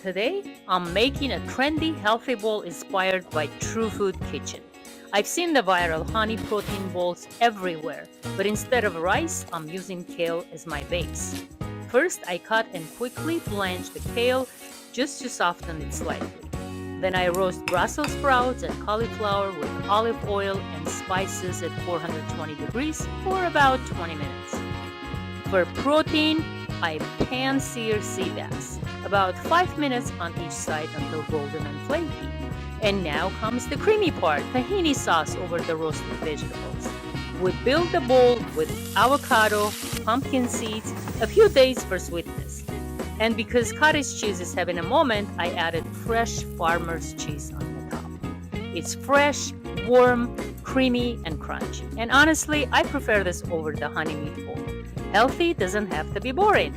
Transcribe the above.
Today, I'm making a trendy healthy bowl inspired by True Food Kitchen. I've seen the viral honey protein bowls everywhere, but instead of rice, I'm using kale as my base. First, I cut and quickly blanch the kale just to soften it slightly. Then I roast Brussels sprouts and cauliflower with olive oil and spices at 420 degrees for about 20 minutes. For protein, I pan-seared sea bass, about 5 minutes on each side until golden and flaky. And now comes the creamy part, tahini sauce over the roasted vegetables. We build the bowl with avocado, pumpkin seeds, a few days for sweetness. And because cottage cheese is having a moment, I added fresh farmer's cheese on the top. It's fresh, warm, creamy, and crunchy. And honestly, I prefer this over the honey meat bowl. Healthy doesn't have to be boring.